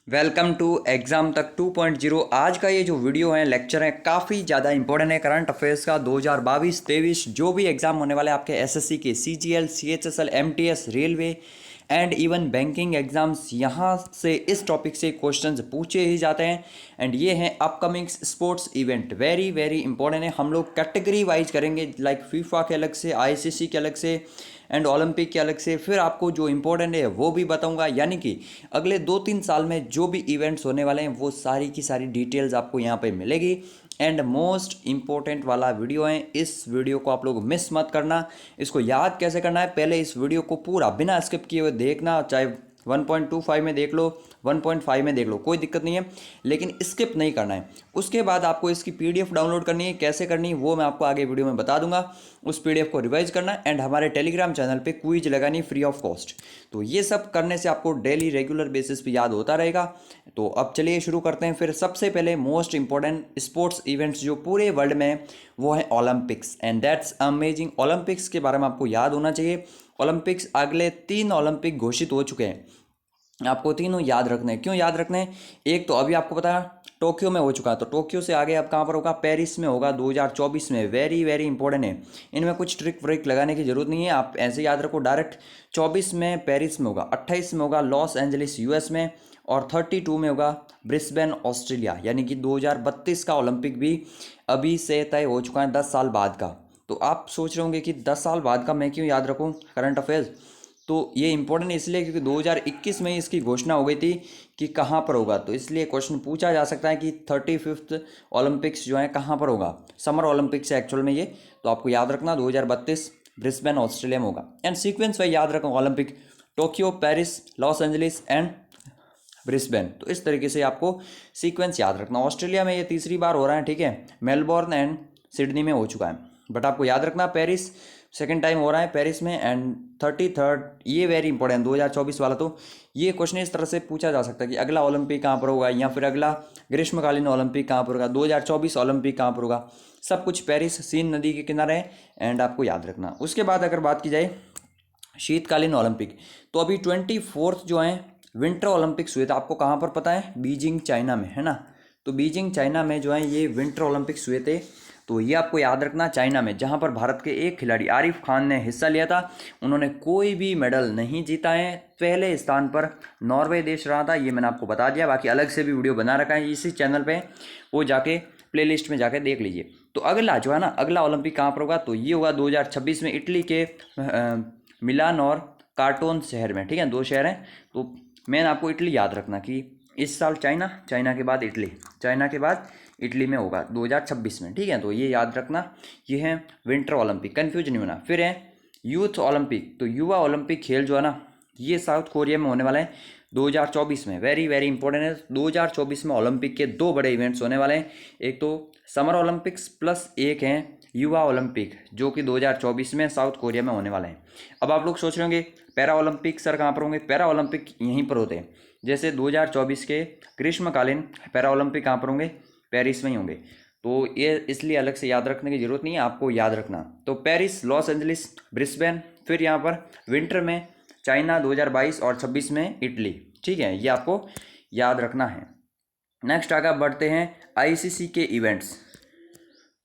Welcome to exam तक 2.0। आज का ये जो वीडियो है लेक्चर है काफ़ी ज़्यादा इंपॉर्टेंट है करंट अफेयर्स का 2022-23 जो भी एग्ज़ाम होने वाले आपके एसएससी के CGL CHSL MTS railway and even banking exams यहाँ से इस टॉपिक से क्वेश्चंस पूछे ही जाते हैं। एंड ये हैं upcoming sports event, very very important है। हम लोग कैटेगरी वाइज करेंगे, लाइक फीफा के अलग से, आईसीसी के अलग से एंड ओलंपिक के अलग से। फिर आपको जो इंपॉर्टेंट है वो भी बताऊंगा, यानी कि अगले 2-3 साल में जो भी इवेंट्स होने वाले हैं वो सारी की सारी डिटेल्स आपको यहाँ पे मिलेगी। एंड मोस्ट इंपॉर्टेंट वाला वीडियो है, इस वीडियो को आप लोग मिस मत करना। इसको याद कैसे करना है, पहले इस वीडियो को पूरा बिना स्किप किए हुए देखना, चाहे 1.25 में देख लो, 1.5 में देख लो, कोई दिक्कत नहीं है, लेकिन स्किप नहीं करना है। उसके बाद आपको इसकी पीडीएफ डाउनलोड करनी है, कैसे करनी है वो मैं आपको आगे वीडियो में बता दूंगा। उस पीडीएफ को रिवाइज करना है एंड हमारे टेलीग्राम चैनल पे क्विज लगानी फ्री ऑफ कॉस्ट। तो ये सब करने से आपको डेली रेगुलर बेसिस पे याद होता रहेगा। तो अब चलिए शुरू करते हैं। फिर सबसे पहले मोस्ट इंपॉर्टेंट स्पोर्ट्स इवेंट्स जो पूरे वर्ल्ड में है वो है Olympics, and that's amazing. Olympics के बारे में आपको याद होना चाहिए। ओलंपिक्स अगले 3 ओलंपिक घोषित हो चुके हैं, आपको तीनों याद रखने हैं। क्यों याद रखने हैं? एक तो अभी आपको पता है टोक्यो में हो चुका है, तो टोक्यो से आगे अब कहाँ पर होगा? पेरिस में होगा 2024 में। वेरी वेरी इंपॉर्टेंट है, इनमें कुछ ट्रिक व्रिक लगाने की जरूरत नहीं है, आप ऐसे याद रखो डायरेक्ट। 24 में पेरिस में होगा, 28 में होगा लॉस एंजलिस यूएस में, और 32 में होगा ब्रिस्बेन ऑस्ट्रेलिया। यानी कि 2032 का ओलंपिक भी अभी से तय हो चुका है, 10 साल बाद का। तो आप सोच रहे होंगे कि 10 साल बाद का मैं क्यों याद रखूँ करंट अफेयर्स। तो ये इंपॉर्टेंट इसलिए क्योंकि 2021 में ही इसकी घोषणा हो गई थी कि कहाँ पर होगा, तो इसलिए क्वेश्चन पूछा जा सकता है कि 35th ओलंपिक्स जो है कहाँ पर होगा। समर ओलंपिक्स है एक्चुअल में ये, तो आपको याद रखना 2032 ब्रिस्बेन ऑस्ट्रेलिया में होगा। एंड सीक्वेंस वाइज याद रखो, Olympic Tokyo, Paris, Los Angeles and Brisbane. तो इस तरीके से आपको सीक्वेंस याद रखना। ऑस्ट्रेलिया में ये तीसरी बार हो रहा है, ठीक है, मेलबोर्न एंड सिडनी में हो चुका है, बट आपको याद रखना पेरिस सेकेंड टाइम हो रहा है पेरिस में, एंड 33rd ये वेरी इंपॉर्टेंट 2024 वाला। तो ये क्वेश्चन इस तरह से पूछा जा सकता है कि अगला ओलंपिक कहाँ पर होगा, या फिर अगला ग्रीष्मकालीन ओलंपिक कहाँ पर होगा, 2024 ओलंपिक कहाँ पर होगा। सब कुछ पेरिस सीन नदी के किनारे है, एंड आपको याद रखना। उसके बाद अगर बात की जाए शीतकालीन ओलंपिक, तो अभी 24th जो है विंटर ओलंपिक्स हुए थे, आपको कहाँ पर पता है? बीजिंग चाइना में, है ना। तो बीजिंग चाइना में जो है ये विंटर ओलंपिक्स हुए थे। तो ये आपको याद रखना, चाइना में, जहाँ पर भारत के एक खिलाड़ी आरिफ खान ने हिस्सा लिया था, उन्होंने कोई भी मेडल नहीं जीता है। पहले स्थान पर नॉर्वे देश रहा था, ये मैंने आपको बता दिया। बाकी अलग से भी वीडियो बना रखा है इसी चैनल पे, वो जाके प्लेलिस्ट में जाके देख लीजिए। तो अगला जो है ना, अगला ओलंपिक कहाँ पर होगा, तो ये होगा 2026 में इटली के मिलान और कार्टोन शहर में, ठीक है, 2 शहर हैं। तो मैं आपको इटली याद रखना कि इस साल चाइना, चाइना के बाद इटली, चाइना के बाद इटली में होगा 2026 में, ठीक है। तो ये याद रखना, ये है विंटर ओलंपिक, कन्फ्यूज नहीं होना। फिर है यूथ ओलंपिक, तो युवा ओलंपिक खेल जो है ना, ये साउथ कोरिया में होने वाला है 2024 में। वेरी वेरी इंपॉर्टेंट है, 2024 में ओलंपिक के 2 बड़े इवेंट्स होने वाले हैं, एक तो समर ओलंपिक्स प्लस एक है युवा ओलंपिक, जो कि 2024 में साउथ कोरिया में होने वाले हैं। अब आप लोग सोच रहे होंगे पैरा ओलंपिक सर कहाँ पर होंगे? पैरा ओलंपिक यहीं पर होते हैं, जैसे 2024 के ग्रीष्मकालीन पैरा ओलंपिक कहाँ पर होंगे? पेरिस में ही होंगे। तो ये इसलिए अलग से याद रखने की जरूरत नहीं है, आपको याद रखना। तो पेरिस, लॉस एंजलिस, ब्रिस्बेन, फिर यहाँ पर विंटर में चाइना 2022 और 26 में इटली, ठीक है, ये आपको याद रखना है। नेक्स्ट आगे बढ़ते हैं आईसीसी के इवेंट्स।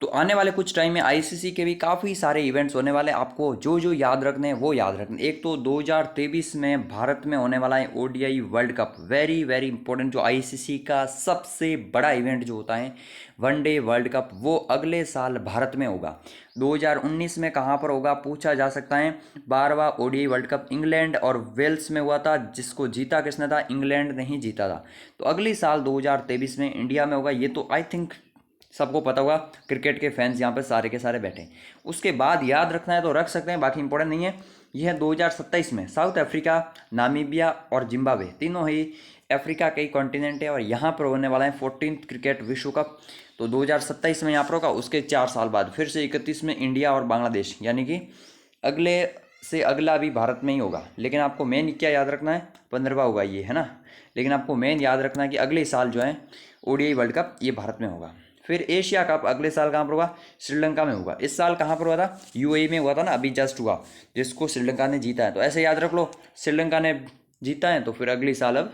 तो आने वाले कुछ टाइम में आईसीसी के भी काफ़ी सारे इवेंट्स होने वाले हैं, आपको जो जो याद रखने हैं वो याद रखने। एक तो 2023 में भारत में होने वाला है ODI world cup, very very important, जो आईसीसी का सबसे बड़ा इवेंट जो होता है वनडे वर्ल्ड कप, वो अगले साल भारत में होगा। 2019 में कहाँ पर होगा पूछा जा सकता है। 12वां ओडीआई वर्ल्ड कप इंग्लैंड और वेल्स में हुआ था, जिसको जीता किसने था? इंग्लैंड ने ही जीता था। तो अगली साल 2023 में इंडिया में होगा, ये तो आई थिंक सबको पता होगा, क्रिकेट के फैंस यहाँ पे सारे के सारे बैठे हैं। उसके बाद याद रखना है तो रख सकते हैं, बाकी इंपॉर्टेंट नहीं है। यह है 2027 में साउथ अफ्रीका, नामीबिया और जिम्बाब्वे, तीनों ही अफ्रीका के ही कॉन्टिनेंट है, और यहाँ पर होने वाला है 14th क्रिकेट विश्व कप। तो 2027 में यहाँ पर होगा, उसके 4 साल बाद फिर से 31 में इंडिया और बांग्लादेश, यानी कि अगले से अगला भी भारत में ही होगा। लेकिन आपको मेन क्या याद रखना है? 15वां होगा ये, है ना। लेकिन आपको मेन याद रखना है कि अगले साल जो है ओडीआई वर्ल्ड कप ये भारत में होगा। फिर एशिया कप अगले साल कहाँ पर होगा? श्रीलंका में होगा। इस साल कहाँ पर हुआ था? यूएई में हुआ था ना, अभी जस्ट हुआ, जिसको श्रीलंका ने जीता है। तो ऐसे याद रख लो, श्रीलंका ने जीता है तो फिर अगली साल अब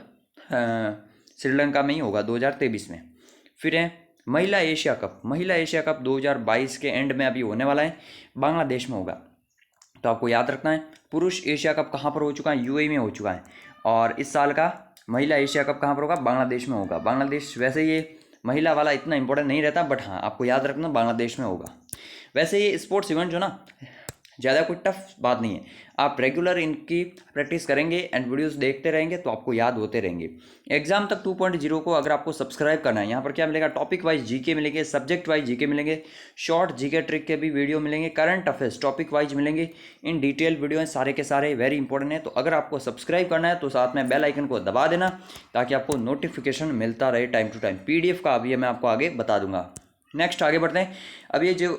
श्रीलंका में ही होगा 2023 में। फिर है महिला एशिया कप। महिला एशिया कप 2022 के एंड में अभी होने वाला है, बांग्लादेश में होगा। तो आपको याद रखना है। पुरुष एशिया कप कहाँ पर हो चुका है? यूएई में हो चुका है। और इस साल का महिला एशिया कप कहाँ पर होगा? बांग्लादेश में होगा। बांग्लादेश, वैसे ये महिला वाला इतना इंपॉर्टेंट नहीं रहता, बट हाँ आपको याद रखना बांग्लादेश में होगा। वैसे ये स्पोर्ट्स इवेंट जो ना ज़्यादा कोई टफ बात नहीं है, आप रेगुलर इनकी प्रैक्टिस करेंगे एंड वीडियोस देखते रहेंगे तो आपको याद होते रहेंगे। एग्जाम तक 2.0 को अगर आपको सब्सक्राइब करना है, यहाँ पर क्या मिलेगा? टॉपिक वाइज जीके मिलेंगे, सब्जेक्ट वाइज जीके मिलेंगे, शॉर्ट जीके ट्रिक के भी वीडियो मिलेंगे, करंट अफेयर्स टॉपिक वाइज मिलेंगे, इन डिटेल वीडियो हैं सारे के सारे, वेरी इंपॉर्टेंट है। तो अगर आपको सब्सक्राइब करना है तो साथ में बेल आइकन को दबा देना ताकि आपको नोटिफिकेशन मिलता रहे टाइम टू टाइम। PDF का अभी मैं आपको आगे बता दूंगा। नेक्स्ट आगे बढ़ते हैं। अब ये जो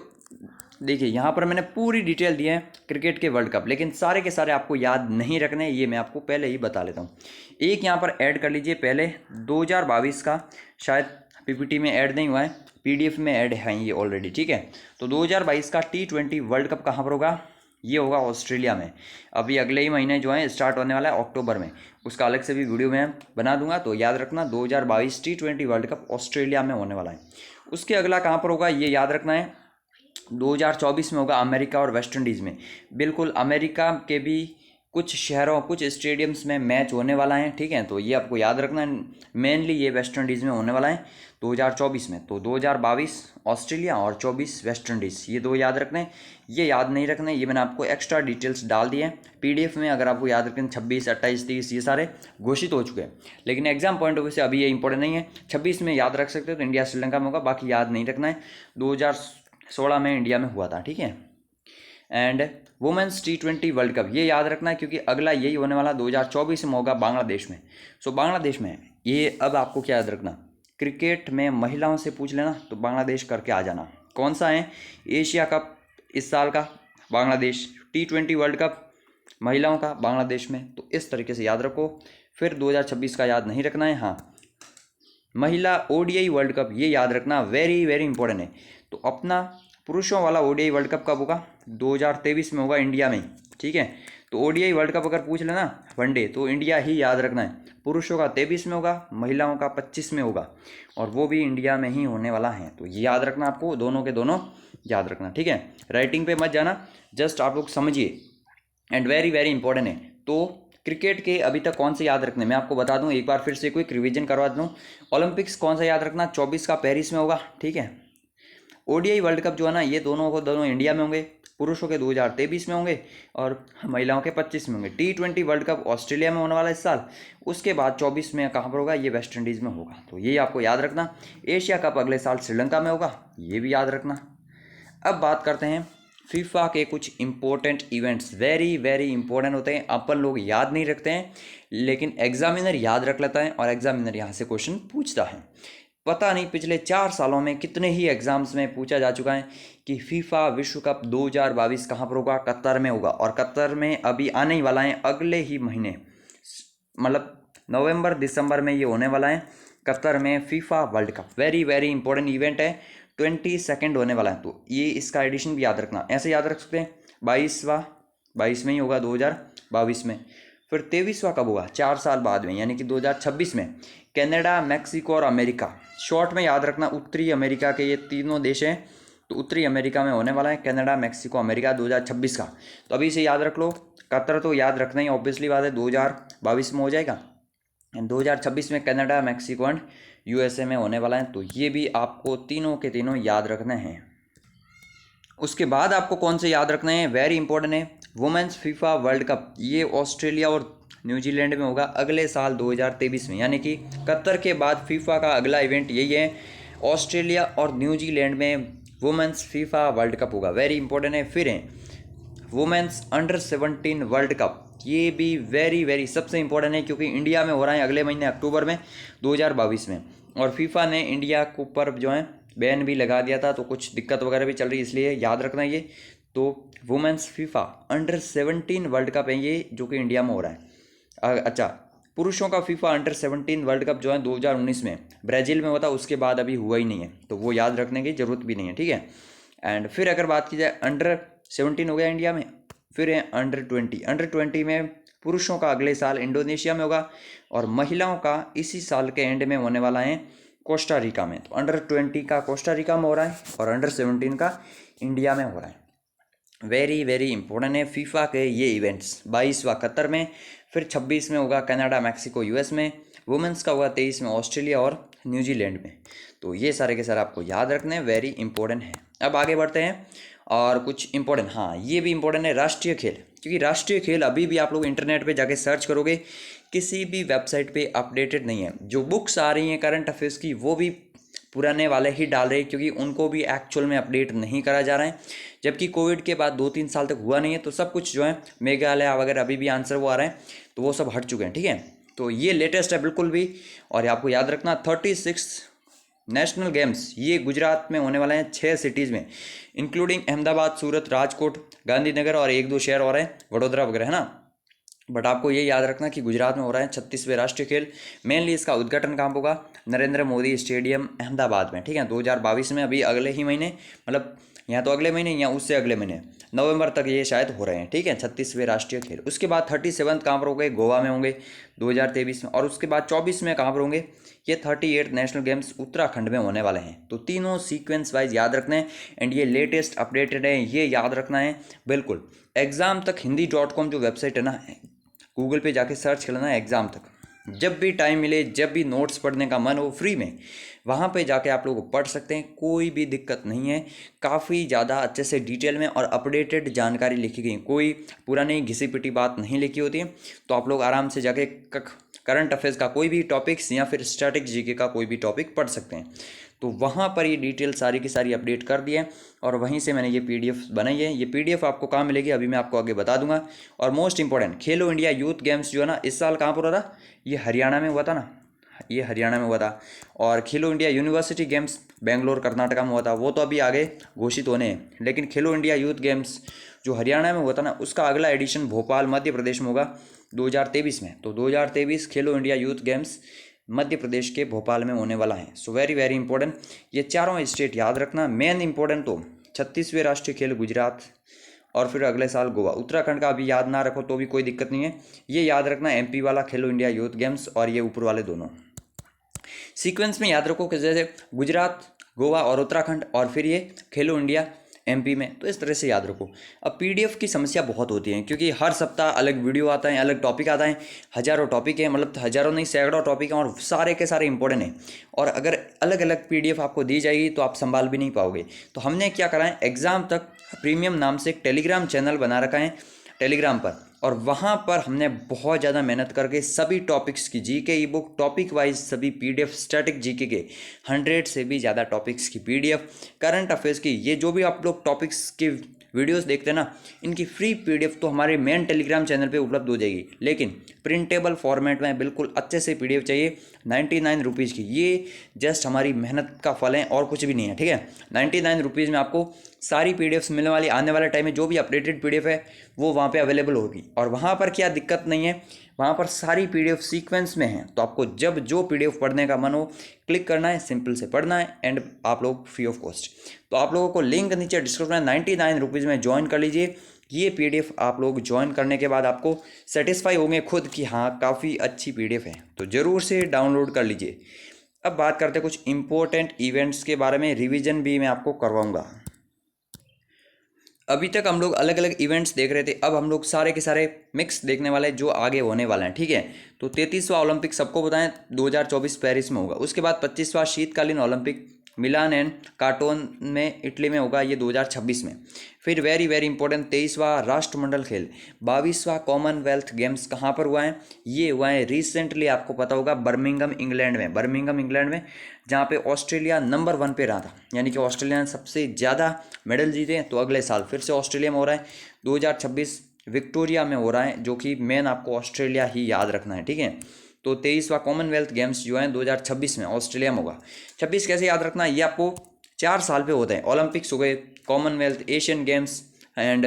देखिए यहाँ पर मैंने पूरी डिटेल दी है क्रिकेट के वर्ल्ड कप, लेकिन सारे के सारे आपको याद नहीं रखने, ये मैं आपको पहले ही बता लेता हूँ। एक यहाँ पर ऐड कर लीजिए पहले 2022 का, शायद PPT में ऐड नहीं हुआ है, PDF में ऐड है ये ऑलरेडी, ठीक है। तो 2022 का T20 वर्ल्ड कप कहाँ पर होगा? ये होगा ऑस्ट्रेलिया में। अभी अगले ही महीने जो है स्टार्ट होने वाला है अक्टूबर में, उसका अलग से भी वीडियो मैं बना दूंगा। तो याद रखना 2022 T20 वर्ल्ड कप ऑस्ट्रेलिया में होने वाला है। उसके अगला कहाँ पर होगा ये याद रखना है, 2024 में होगा अमेरिका और वेस्ट इंडीज़ में। बिल्कुल, अमेरिका के भी कुछ शहरों, कुछ स्टेडियम्स में मैच होने वाला है, ठीक है। तो ये आपको याद रखना है, मेनली ये वेस्ट इंडीज़ में होने वाला है 2024 में। तो 2022 ऑस्ट्रेलिया और 24 वेस्ट इंडीज़, ये दो याद रखने। ये याद नहीं रखने, ये मैंने आपको एक्स्ट्रा डिटेल्स डाल दिए हैं PDF में। अगर आपको याद रखें 26, 28, 30 ये सारे घोषित हो चुके हैं, लेकिन एग्जाम पॉइंट ऑफ व्यू से अभी ये इंपॉर्टेंट नहीं है। 26 में याद रख सकते हो तो इंडिया श्रीलंका में होगा, बाकी याद नहीं रखना है। 2016 में इंडिया में हुआ था, ठीक है। And women's T20 world cup ये याद रखना है, क्योंकि अगला यही होने वाला 2024 में होगा बांग्लादेश में। सो बांग्लादेश में ये, अब आपको क्या याद रखना, क्रिकेट में महिलाओं से पूछ लेना तो बांग्लादेश करके आ जाना। कौन सा है? एशिया कप इस साल का बांग्लादेश, T20 वर्ल्ड कप महिलाओं का बांग्लादेश में। तो इस तरीके से याद रखो। फिर 2026 का याद नहीं रखना है। हाँ, महिला ODI वर्ल्ड कप ये याद रखना, वेरी वेरी इंपॉर्टेंट है। तो अपना पुरुषों वाला ODI वर्ल्ड कप कब होगा? 2023 में होगा इंडिया में, ठीक है। तो ODI वर्ल्ड कप अगर पूछ लेना वनडे, तो इंडिया ही याद रखना है। पुरुषों का 23 में होगा, महिलाओं का 25 में होगा, और वो भी इंडिया में ही होने वाला है। तो ये याद रखना, आपको दोनों के दोनों याद रखना, ठीक है। राइटिंग पे मत जाना, जस्ट आप लोग समझिए, एंड वेरी वेरी इंपॉर्टेंट है। तो क्रिकेट के अभी तक कौन से याद रखने, मैं आपको बता दूं, एक बार फिर से क्विक रिवीजन करवा दूं। ओलंपिक्स कौन सा याद रखना? 24 का पेरिस में होगा, ठीक है। ODI वर्ल्ड कप जो है ना, ये दोनों को दोनों इंडिया में होंगे। पुरुषों के 2023 में होंगे और महिलाओं के 25 में होंगे। T20 वर्ल्ड कप ऑस्ट्रेलिया में होने वाला है इस साल। उसके बाद 24 में कहाँ पर होगा? ये वेस्ट इंडीज़ में होगा। तो ये आपको याद रखना। एशिया कप अगले साल श्रीलंका में होगा, ये भी याद रखना। अब बात करते हैं फीफा के कुछ important events, very very important होते हैं, अपन लोग याद नहीं रखते हैं, लेकिन एग्जामिनर याद रख लेता है और एग्जामिनर यहाँ से क्वेश्चन पूछता है। पता नहीं पिछले 4 सालों में कितने ही एग्जाम्स में पूछा जा चुका है कि फीफा विश्व कप 2022 कहाँ पर होगा? कतर में होगा। और कतर में अभी आने ही वाला है अगले ही महीने, मतलब नवंबर दिसंबर में ये होने वाला है कतर में FIFA world cup. Very very important event है, 22 होने वाला है। तो ये इसका एडिशन भी याद रखना, ऐसे याद रख सकते हैं। 22 में ही होगा 2022 में। फिर 23वां कब होगा? 4 साल बाद में, यानी कि 2026 में। कनाडा, मैक्सिको और अमेरिका, शॉर्ट में याद रखना उत्तरी अमेरिका के ये तीनों देश हैं। तो उत्तरी अमेरिका में होने वाला है कनाडा, मैक्सिको, अमेरिका 2026 का। तो अभी से याद रख लो। कतर तो याद रखना ही ऑब्वियसली बात है, 2022 में हो जाएगा। 2026 में कनाडा, मैक्सिको एंड USA में होने वाला है। तो ये भी आपको तीनों के तीनों याद रखने हैं। उसके बाद आपको कौन से याद रखने हैं? वेरी इंपॉर्टेंट है, वुमेन्स फीफा वर्ल्ड कप, ये ऑस्ट्रेलिया और न्यूजीलैंड में होगा अगले साल 2023 में। यानी कि कतर के बाद फीफा का अगला इवेंट यही है, ऑस्ट्रेलिया और न्यूजीलैंड में वुमेन्स फीफा वर्ल्ड कप होगा। वेरी इंपॉर्टेंट है। फिर है वुमेन्स अंडर 17 वर्ल्ड कप, ये भी वेरी वेरी सबसे इंपॉर्टेंट है, क्योंकि इंडिया में हो रहा है अगले महीने अक्टूबर में 2022 में। और फीफा ने इंडिया को ऊपर जो है बैन भी लगा दिया था, तो कुछ दिक्कत वगैरह भी चल रही है, इसलिए याद रखना ये। तो women's FIFA under 17 world cup है ये, जो कि इंडिया में हो रहा है। अच्छा, पुरुषों का फीफा अंडर 17 वर्ल्ड कप जो है 2019 में ब्राज़ील में हुआ था, उसके बाद अभी हुआ ही नहीं है, तो वो याद रखने की जरूरत भी नहीं है, ठीक है। एंड फिर अगर बात की जाए, अंडर 17 हो गया इंडिया में। फिर है अंडर 20 में पुरुषों का अगले साल इंडोनेशिया में होगा और महिलाओं का इसी साल के एंड में होने वाला है कोस्टा रिका में। तो अंडर 20 का कोस्टा रिका में हो रहा है और अंडर 17 का इंडिया में हो रहा है। वेरी वेरी इंपॉर्टेंट है फीफा के ये इवेंट्स। 22वां कतर में, फिर 26 में होगा कनाडा, मैक्सिको, यूएस में। वुमेंस का होगा 23 में ऑस्ट्रेलिया और न्यूजीलैंड में। तो ये सारे के सारे आपको याद रखने हैं, वेरी इंपॉर्टेंट है। अब आगे बढ़ते हैं और कुछ इंपॉर्टेंट, हाँ ये भी इंपॉर्टेंट है राष्ट्रीय खेल, क्योंकि राष्ट्रीय खेल अभी भी आप लोग इंटरनेट पे जाके सर्च करोगे किसी भी वेबसाइट पे अपडेटेड नहीं है। जो बुक्स आ रही हैं करंट अफेयर्स की वो भी पुराने वाले ही डाल रहे हैं, क्योंकि उनको भी एक्चुअल में अपडेट नहीं करा जा रहा है। जबकि कोविड के बाद 2-3 साल तक हुआ नहीं है, तो सब कुछ जो है मेघालय वगैरह अभी भी आंसर वो आ रहे हैं, तो वो सब हट चुके हैं। ठीक है, तो ये लेटेस्ट है बिल्कुल भी। और आपको याद रखना 36 नेशनल गेम्स ये गुजरात में होने वाले हैं 6 सिटीज़ में, इंक्लूडिंग अहमदाबाद, सूरत, राजकोट, गांधीनगर और 1-2 शहर और हैं, वडोदरा वगैरह, है ना। बट आपको ये याद रखना कि गुजरात में हो रहा है 36वें राष्ट्रीय खेल। मेनली इसका उद्घाटन कहाँ होगा? नरेंद्र मोदी स्टेडियम अहमदाबाद में। ठीक है, 2022 में, अभी अगले ही महीने, मतलब यहाँ तो अगले महीने या उससे अगले महीने नवंबर तक ये शायद हो रहे हैं। ठीक है, 36वें राष्ट्रीय खेल। उसके बाद 37 कहाँ पर होंगे? गोवा में होंगे 2023 में। और उसके बाद 24 में कहाँ पर होंगे? ये 38 नेशनल गेम्स उत्तराखंड में होने वाले हैं। तो तीनों सीक्वेंस वाइज याद रखना है एंड ये लेटेस्ट अपडेटेड है, ये याद रखना है बिल्कुल। एग्जाम तक हिंदी.com जो वेबसाइट है ना, गूगल पे जाके सर्च कर लेना एग्ज़ाम तक। जब भी टाइम मिले, जब भी नोट्स पढ़ने का मन हो, फ्री में वहाँ पे जाके आप लोग पढ़ सकते हैं, कोई भी दिक्कत नहीं है। काफ़ी ज़्यादा अच्छे से डिटेल में और अपडेटेड जानकारी लिखी गई, कोई पुरानी घिसी पिटी बात नहीं लिखी होती है। तो आप लोग आराम से जाके करंट अफेयर्स का कोई भी टॉपिक्स या फिर स्टैटिक जीके का कोई भी टॉपिक पढ़ सकते हैं। तो वहाँ पर ये डिटेल सारी की सारी अपडेट कर दी है और वहीं से मैंने ये पीडीएफ बनाई है। ये पीडीएफ आपको कहाँ मिलेगी अभी मैं आपको आगे बता दूंगा। और मोस्ट इंपॉर्टेंट, खेलो इंडिया यूथ गेम्स जो है ना, इस साल कहाँ पर हो रहा था? ये हरियाणा में हुआ था ना, ये हरियाणा में हुआ था। और खेलो India university games Bangalore Karnataka में हुआ था, वो तो अभी आगे घोषित होने हैं। लेकिन खेलो इंडिया यूथ गेम्स जो हरियाणा में हुआ था ना, उसका अगला एडिशन भोपाल मध्य प्रदेश में होगा 2023 में। तो 2023 खेलो India youth games Madhya Pradesh के भोपाल में होने वाला है। सो वेरी वेरी इंपॉर्टेंट, ये चारों स्टेट याद रखना। मेन इंपॉर्टेंट तो 36वें राष्ट्रीय खेल गुजरात और फिर अगले साल गोवा। उत्तराखंड का अभी याद ना रखो तो भी कोई दिक्कत नहीं है, ये याद रखना एमपी वाला खेलो इंडिया यूथ गेम्स और ये ऊपर वाले दोनों सीक्वेंस में याद रखो कि जैसे गुजरात, गोवा और उत्तराखंड और फिर ये खेलो इंडिया एमपी में। तो इस तरह से याद रखो। अब पीडीएफ की समस्या बहुत होती है, क्योंकि हर सप्ताह अलग वीडियो आता है, अलग टॉपिक आता है, हज़ारों टॉपिक है, मतलब हज़ारों नहीं सैकड़ों टॉपिक हैं और सारे के सारे इंपॉर्टेंट हैं। और अगर अलग अलग पीडीएफ आपको दी जाएगी तो आप संभाल भी नहीं पाओगे। तो हमने क्या करा है, एग्ज़ाम तक प्रीमियम नाम से एक टेलीग्राम चैनल बना रखा है टेलीग्राम पर, और वहाँ पर हमने बहुत ज़्यादा मेहनत करके सभी टॉपिक्स की जीके ई बुक टॉपिक वाइज सभी पीडीएफ, स्टैटिक जीके के 100 से भी ज़्यादा टॉपिक्स की पीडीएफ, करंट अफेयर्स की, ये जो भी आप लोग टॉपिक्स की वीडियोस देखते हैं ना, इनकी फ्री पीडीएफ तो हमारे मेन टेलीग्राम चैनल पे उपलब्ध हो जाएगी। लेकिन प्रिंटेबल फॉर्मेट में बिल्कुल अच्छे से पीडीएफ चाहिए 99 रुपीज़ की। ये जस्ट हमारी मेहनत का फल है और कुछ भी नहीं है। ठीक है, 99 रुपीज़ में आपको सारी पीडीएफ्स मिलने वाली। आने वाले टाइम में जो भी अपडेटेड पीडीएफ है वो वहाँ पे अवेलेबल होगी। और वहाँ पर क्या दिक्कत नहीं है, वहाँ पर सारी पीडीएफ सीक्वेंस में है। तो आपको जब जो पीडीएफ पढ़ने का मन हो क्लिक करना है, सिंपल से पढ़ना है एंड आप लोग फ्री ऑफ कॉस्ट। तो आप लोगों को लिंक नीचे डिस्क्रिप्शन में 99 रुपीज़ में ज्वाइन कर लीजिए। ये पीडीएफ आप लोग ज्वाइन करने के बाद आपको सेटिस्फाई होंगे खुद कि हाँ काफ़ी अच्छी पीडीएफ है, तो ज़रूर से डाउनलोड कर लीजिए। अब बात करते हैं कुछ इंपॉर्टेंट इवेंट्स के बारे में, रिवीजन भी मैं आपको करवाऊँगा। अभी तक हम लोग अलग अलग इवेंट्स देख रहे थे, अब हम लोग सारे के सारे मिक्स देखने वाले हैं जो आगे होने वाले हैं। ठीक है, तो 33वां ओलंपिक सबको बताएं 2024 पेरिस में होगा। उसके बाद 25वां शीतकालीन ओलंपिक मिलान एंड काटोन में इटली में होगा, ये 2026 में। फिर वेरी वेरी इंपॉर्टेंट 23वां राष्ट्रमंडल खेल, 22वां कॉमनवेल्थ गेम्स कहाँ पर हुआ है? ये हुआ है रिसेंटली, आपको पता होगा बर्मिंघम इंग्लैंड में। बर्मिंघम इंग्लैंड में जहाँ पे ऑस्ट्रेलिया नंबर 1 पे रहा था, यानी कि ऑस्ट्रेलिया ने सबसे ज़्यादा मेडल जीते हैं। तो अगले साल फिर से ऑस्ट्रेलिया में हो रहा है, 2026 विक्टोरिया में हो रहा है, जो कि मेन आपको ऑस्ट्रेलिया ही याद रखना है। ठीक है, तो 23वां कॉमनवेल्थ गेम्स जो है 2026 में ऑस्ट्रेलिया में होगा। 26 कैसे याद रखना है, ये आपको 4 साल पे होते हैं। ओलंपिक्स हो गए, Commonwealth, Asian games and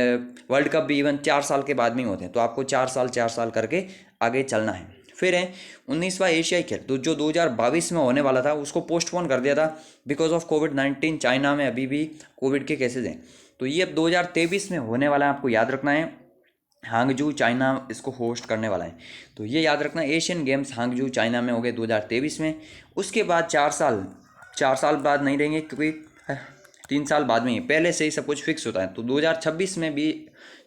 world cup भी इवन 4 साल के बाद में ही होते हैं। तो आपको 4 साल करके आगे चलना है। फिर है 19वां एशियाई खेल, तो जो 2022 में होने वाला था उसको पोस्टपोन कर दिया था बिकॉज ऑफ कोविड-19। चाइना में अभी भी कोविड के केसेज हैं, तो ये अब 2023 में होने वाला है, आपको याद रखना है। हांगजू चाइना इसको होस्ट करने वाला है। तो ये याद रखना, एशियन गेम्स हांगजू चाइना में हो गए 2023 में। उसके बाद 4 साल बाद नहीं रहेंगे, क्योंकि 3 साल बाद में ही पहले से ही सब कुछ फिक्स होता है। तो 2026 में भी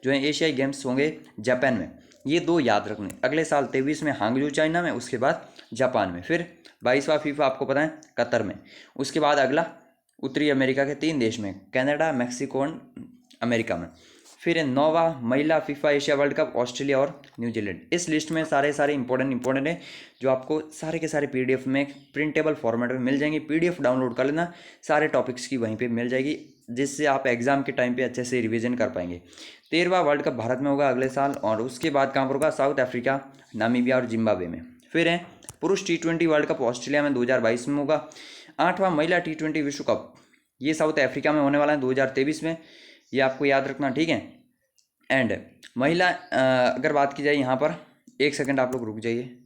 जो है एशियाई गेम्स होंगे जापान में। ये दो याद रखने, अगले साल 23 में हांगजू चाइना में, उसके बाद जापान में, फिर 22वां फीफा आपको पता है कतर में। उसके बाद अगला उत्तरी अमेरिका के 3 देश में, कनाडा, मैक्सिको और अमेरिका में। फिर 9वां महिला FIFA Asia world cup Australia और न्यूजीलैंड। इस लिस्ट में सारे इंपॉर्टेंट है, जो आपको सारे के सारे पीडीएफ में प्रिंटेबल फॉर्मेट में मिल जाएंगे। पीडीएफ डाउनलोड कर लेना, सारे टॉपिक्स की वहीं पे मिल जाएगी, जिससे आप एग्जाम के टाइम पे अच्छे से रिवीजन कर पाएंगे। 13वां वर्ल्ड कप भारत में होगा अगले साल, और उसके बाद कहाँ पर होगा, साउथ अफ्रीका, नामीबिया और जिम्बाब्वे में। फिर है पुरुष T20 वर्ल्ड कप ऑस्ट्रेलिया में 2022 में होगा। 8वां महिला T20 विश्व कप, ये साउथ अफ्रीका में होने वाला है 2023 में, ये आपको याद रखना, ठीक है। एंड महिला अगर बात की जाए यहाँ पर, एक सेकंड आप लोग रुक जाइए।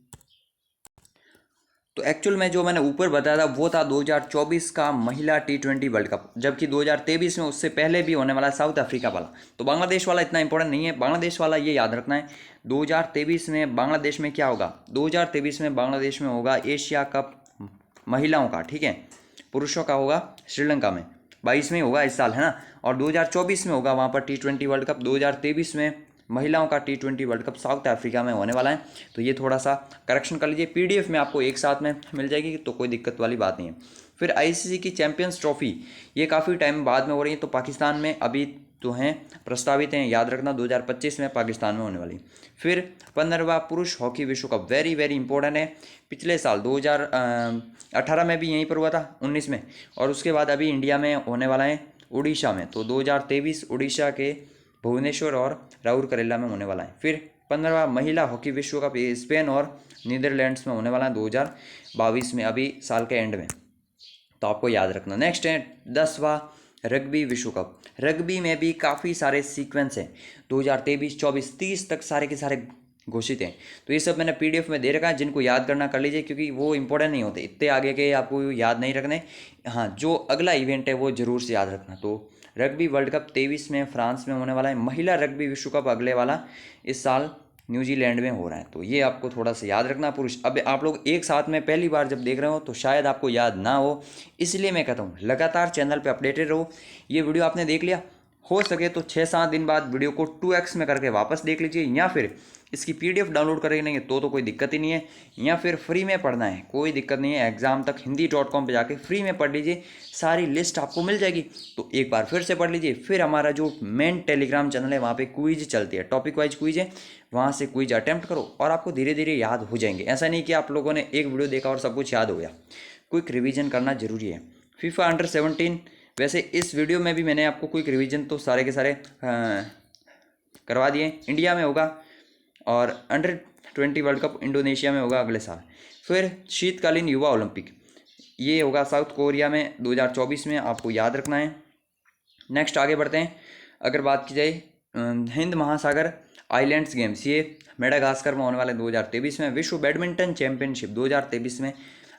तो एक्चुअल में जो मैंने ऊपर बताया था वो था 2024 का महिला T20 वर्ल्ड कप, जबकि 2023 में उससे पहले भी होने वाला है साउथ अफ्रीका वाला। तो बांग्लादेश वाला इतना इंपॉर्टेंट नहीं है, बांग्लादेश वाला ये याद रखना है 2023 में बांग्लादेश में क्या होगा, 2023 में बांग्लादेश में होगा एशिया कप महिलाओं का, ठीक है। पुरुषों का होगा श्रीलंका में, 22 में होगा इस साल, है ना। और 2024 में होगा वहाँ पर T20 वर्ल्ड कप। 2023 में महिलाओं का T20 world cup south Africa में होने वाला है। तो ये थोड़ा सा करेक्शन कर लीजिए, पीडीएफ में आपको एक साथ में मिल जाएगी, तो कोई दिक्कत वाली बात नहीं है। फिर आईसीसी की चैंपियंस ट्रॉफी, ये काफ़ी टाइम बाद में हो रही है, तो पाकिस्तान में अभी तो हैं, प्रस्तावित हैं, याद रखना 2025 में पाकिस्तान में होने वाली। फिर 15वां पुरुष हॉकी विश्व कप, वेरी इंपॉर्टेंट है। पिछले साल 2018 में भी यहीं पर हुआ था, 19 में, और उसके बाद अभी इंडिया में होने वाला है उड़ीसा में। तो 2023 उड़ीसा के भुवनेश्वर और राउरकेला में होने वाला है। फिर 15वां महिला हॉकी विश्व कप, ये स्पेन और नीदरलैंड्स में होने वाला है 2022 में, अभी साल के एंड में, तो आपको याद रखना। नेक्स्ट है 10वां रग्बी विश्व कप। रग्बी में भी काफ़ी सारे सीक्वेंस हैं, 2023, 24, 30 तक सारे के सारे घोषित हैं। तो ये सब मैंने पीडीएफ में दे रखा है, जिनको याद करना कर लीजिए, क्योंकि वो इंपॉर्टेंट नहीं होते, इतने आगे के आपको याद नहीं रखने। हाँ, जो अगला इवेंट है वो जरूर से याद रखना। तो रग्बी वर्ल्ड कप 23 में फ्रांस में होने वाला है। महिला रग्बी विश्व कप अगले वाला इस साल न्यूजीलैंड में हो रहा है, तो ये आपको थोड़ा सा याद रखना। पुरुष, अब आप लोग एक साथ में पहली बार जब देख रहे हो तो शायद आपको याद ना हो, इसलिए मैं कहता हूँ लगातार चैनल पे अपडेटेड रहो। ये वीडियो आपने देख लिया, हो सके तो 6-7 दिन बाद वीडियो को 2x में करके वापस देख लीजिए, या फिर इसकी पीडीएफ डाउनलोड करेंगे नहीं तो कोई दिक्कत ही नहीं है, या फिर फ्री में पढ़ना है कोई दिक्कत नहीं है, एग्जाम तक हिंदी.com पे जाके फ्री में पढ़ लीजिए, सारी लिस्ट आपको मिल जाएगी। तो एक बार फिर से पढ़ लीजिए। फिर हमारा जो मेन टेलीग्राम चैनल है वहाँ पे क्विज चलती है, टॉपिक वाइज क्विज है, वहाँ से क्विज अटैम्प्ट करो और आपको धीरे धीरे याद हो जाएंगे। ऐसा नहीं कि आप लोगों ने एक वीडियो देखा और सब कुछ याद हो गया, क्विक रिविजन करना जरूरी है। फीफा अंडर 17, वैसे इस वीडियो में भी मैंने आपको क्विक रिवीजन तो सारे के सारे करवा दिए। इंडिया में होगा, और अंडर 20 वर्ल्ड कप इंडोनेशिया में होगा अगले साल। फिर शीतकालीन युवा ओलंपिक, ये होगा साउथ कोरिया में 2024 में, आपको याद रखना है। नेक्स्ट आगे बढ़ते हैं। अगर बात की जाए हिंद महासागर आइलैंड्स गेम्स, ये मेडागास्कर में होने वाले 2023 में। विश्व बैडमिंटन चैंपियनशिप 2023 में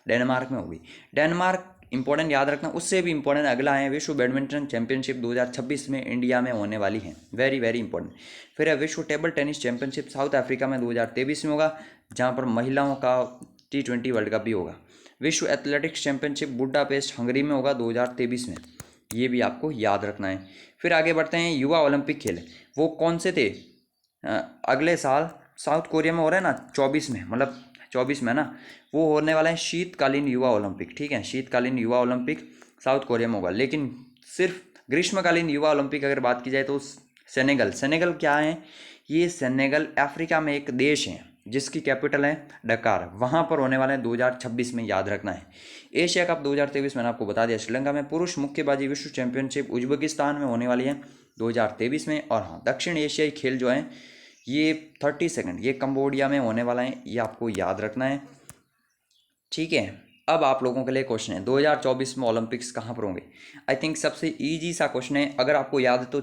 डेनमार्क में होगी। डेनमार्क इंपॉर्टेंट याद रखना। उससे भी इंपॉर्टेंट अगला है विश्व बैडमिंटन चैंपियनशिप 2026 में इंडिया में होने वाली है, वेरी इंपॉर्टेंट। फिर है विश्व table tennis championship south Africa में 2023 में होगा, जहां पर महिलाओं का T20 वर्ल्ड कप भी होगा। विश्व एथलेटिक्स चैंपियनशिप बुडापेस्ट हंगरी में होगा 2023 में, ये भी आपको याद रखना है। फिर आगे बढ़ते हैं। युवा ओलंपिक खेल वो कौन से थे, अगले साल साउथ कोरिया में हो रहा है ना, 24 में, मतलब 24 में ना, वो होने वाला है शीतकालीन युवा ओलंपिक, ठीक है। शीतकालीन युवा ओलंपिक साउथ कोरिया में होगा। लेकिन सिर्फ ग्रीष्मकालीन युवा ओलंपिक अगर बात की जाए तो सेनेगल क्या है, ये सेनेगल अफ्रीका में एक देश है जिसकी कैपिटल है डकार, वहाँ पर होने वाले हैं 2026 में, याद रखना है। एशिया कप 2023 मैंने आपको बता दिया श्रीलंका में। पुरुष मुक्केबाजी विश्व चैंपियनशिप उज्बेकिस्तान में होने वाली है 2023 में। और हाँ, दक्षिण एशियाई खेल जो है ये 30 सेकंड, ये कंबोडिया में होने वाला है, ये आपको याद रखना है, ठीक है। अब आप लोगों के लिए क्वेश्चन है 2024 में ओलंपिक्स कहाँ पर होंगे। आई थिंक सबसे इजी सा क्वेश्चन है, अगर आपको याद है तो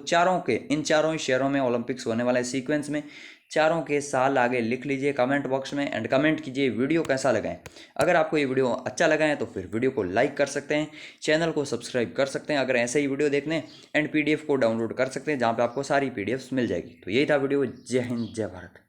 इन चारों ही शहरों में ओलंपिक्स होने वाला है सीक्वेंस में। चारों के साल आगे लिख लीजिए कमेंट बॉक्स में एंड कमेंट कीजिए वीडियो कैसा लगा है। अगर आपको ये वीडियो अच्छा लगा है तो फिर वीडियो को लाइक कर सकते हैं, चैनल को सब्सक्राइब कर सकते हैं अगर ऐसे ही वीडियो देखने, एंड PDF को डाउनलोड कर सकते हैं जहाँ पे आपको सारी PDFs मिल जाएगी। तो यही था वीडियो। जय हिंद जय भारत।